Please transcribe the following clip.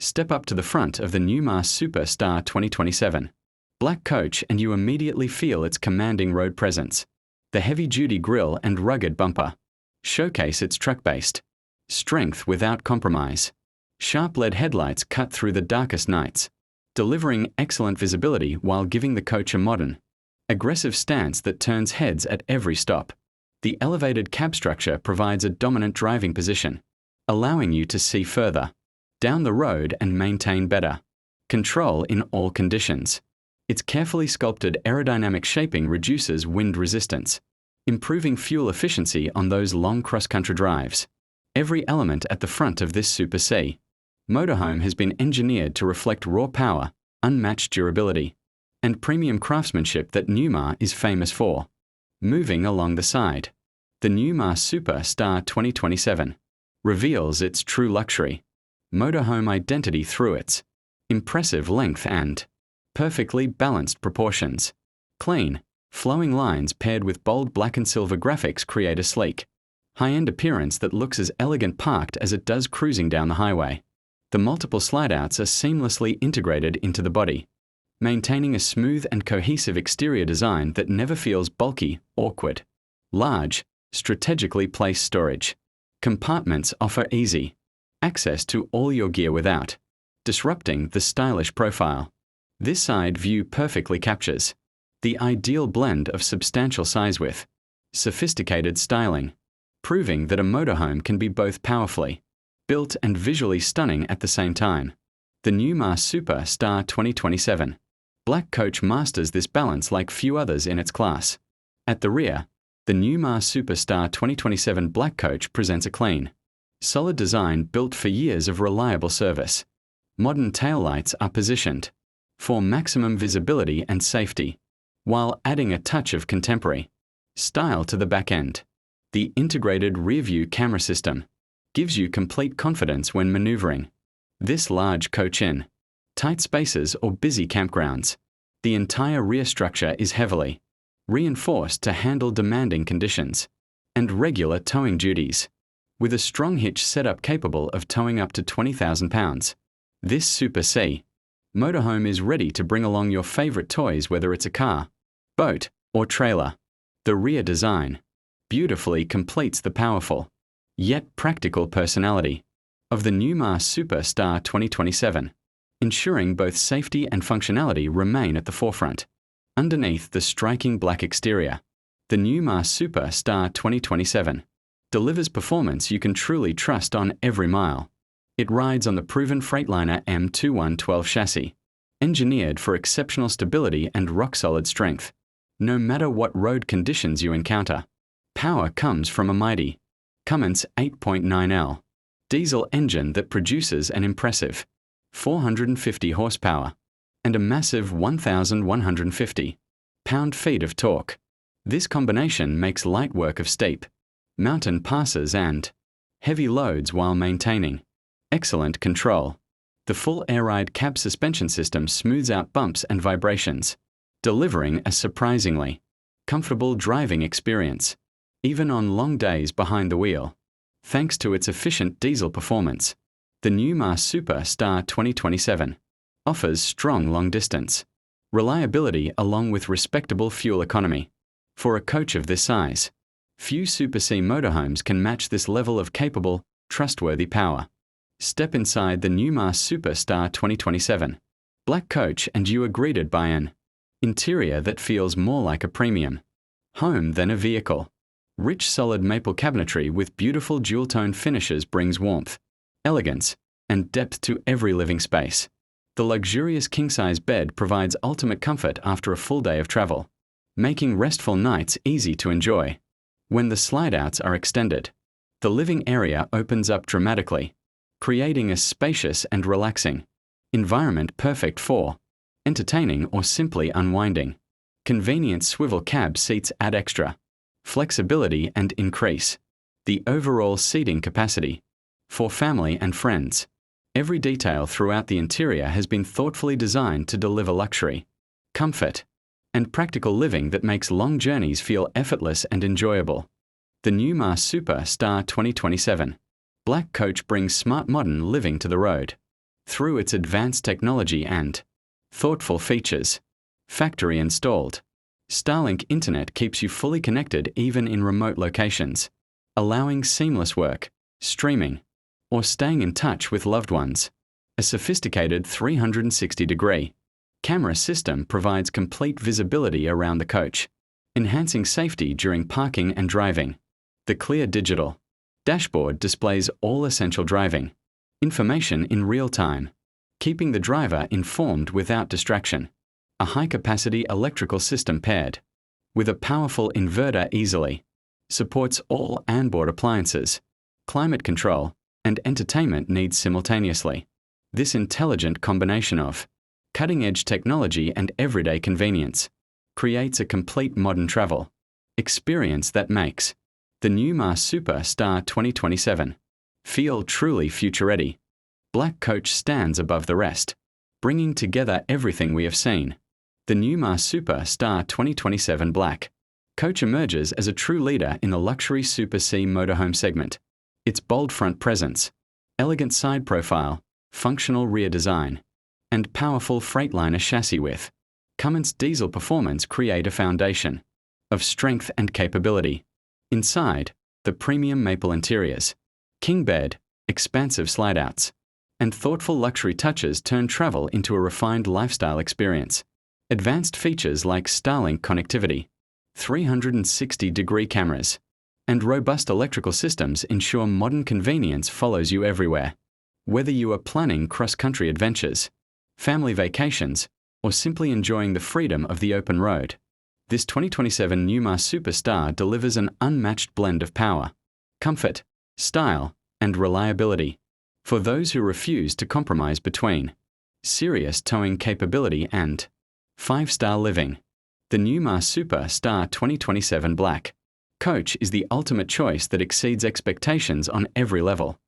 Step up to the front of the Newmar Superstar 2027. Black coach, and you immediately feel its commanding road presence. The heavy-duty grille and rugged bumper showcase its truck-based strength without compromise. Sharp LED headlights cut through the darkest nights, delivering excellent visibility while giving the coach a modern, aggressive stance that turns heads at every stop. The elevated cab structure provides a dominant driving position, allowing you to see further down the road and maintain better control in all conditions. Its carefully sculpted aerodynamic shaping reduces wind resistance, improving fuel efficiency on those long cross-country drives. Every element at the front of this Super C motorhome has been engineered to reflect raw power, unmatched durability, and premium craftsmanship that Newmar is famous for. Moving along the side, the Newmar Superstar 2027 reveals its true luxury motorhome identity through its impressive length and perfectly balanced proportions. Clean, flowing lines paired with bold black and silver graphics create a sleek, high-end appearance that looks as elegant parked as it does cruising down the highway. The multiple slide-outs are seamlessly integrated into the body, maintaining a smooth and cohesive exterior design that never feels bulky, awkward. Large, strategically placed storage compartments offer easy access to all your gear without disrupting the stylish profile. This side view perfectly captures the ideal blend of substantial size with sophisticated styling, proving that a motorhome can be both powerfully built and visually stunning at the same time. The Newmar Superstar 2027 Black coach masters this balance like few others in its class. At the rear, the Newmar Superstar 2027 Black coach presents a clean, solid design built for years of reliable service. Modern taillights are positioned for maximum visibility and safety, while adding a touch of contemporary style to the back end. The integrated rear-view camera system gives you complete confidence when maneuvering this large coach in tight spaces or busy campgrounds. The entire rear structure is heavily reinforced to handle demanding conditions and regular towing duties, with a strong hitch setup capable of towing up to 20,000 pounds. This Super C motorhome is ready to bring along your favorite toys, whether it's a car, boat, or trailer. The rear design beautifully completes the powerful, yet practical personality of the Newmar Superstar 2027, ensuring both safety and functionality remain at the forefront. Underneath the striking black exterior, the Newmar Superstar 2027 delivers performance you can truly trust on every mile. It rides on the proven Freightliner M2112 chassis, engineered for exceptional stability and rock-solid strength, no matter what road conditions you encounter. Power comes from a mighty Cummins 8.9L diesel engine that produces an impressive 450 horsepower and a massive 1,150 pound-feet of torque. This combination makes light work of steep mountain passes and heavy loads while maintaining excellent control. The full air-ride cab suspension system smooths out bumps and vibrations, delivering a surprisingly comfortable driving experience, even on long days behind the wheel. Thanks to its efficient diesel performance, the Newmar Superstar 2027 offers strong long-distance reliability along with respectable fuel economy. For a coach of this size, few Super C motorhomes can match this level of capable, trustworthy power. Step inside the Newmar Superstar 2027 Black coach and you are greeted by an interior that feels more like a premium home than a vehicle. Rich solid maple cabinetry with beautiful dual-tone finishes brings warmth, elegance, and depth to every living space. The luxurious king-size bed provides ultimate comfort after a full day of travel, making restful nights easy to enjoy. When the slide-outs are extended, the living area opens up dramatically, creating a spacious and relaxing environment perfect for entertaining or simply unwinding. Convenient swivel cab seats add extra flexibility and increase the overall seating capacity for family and friends. Every detail throughout the interior has been thoughtfully designed to deliver luxury, comfort, and practical living that makes long journeys feel effortless and enjoyable. The Newmar Superstar 2027 Black coach brings smart modern living to the road. through its advanced technology and thoughtful features. Factory installed. Starlink Internet keeps you fully connected even in remote locations, allowing seamless work, streaming, or staying in touch with loved ones. A sophisticated 360-degree camera system provides complete visibility around the coach, enhancing safety during parking and driving. The clear digital dashboard displays all essential driving information in real time, keeping the driver informed without distraction. A high-capacity electrical system paired with a powerful inverter easily supports all onboard appliances, climate control, and entertainment needs simultaneously. This intelligent combination of cutting-edge technology and everyday convenience creates a complete modern travel experience that makes the Newmar Super Star 2027 feel truly future-ready. Black coach stands above the rest, bringing together everything we have seen. The Newmar Super Star 2027 Black coach emerges as a true leader in the luxury Super C motorhome segment. Its bold front presence, elegant side profile, functional rear design, and powerful Freightliner chassis with Cummins diesel performance create a foundation of strength and capability. Inside, the premium maple interiors, king bed, expansive slide-outs, and thoughtful luxury touches turn travel into a refined lifestyle experience. Advanced features like Starlink connectivity, 360-degree cameras, and robust electrical systems ensure modern convenience follows you everywhere. Whether you are planning cross-country adventures, family vacations, or simply enjoying the freedom of the open road, this 2027 Newmar Superstar delivers an unmatched blend of power, comfort, style, and reliability. For those who refuse to compromise between serious towing capability and 5-star living, the Newmar Superstar 2027 Black coach is the ultimate choice that exceeds expectations on every level.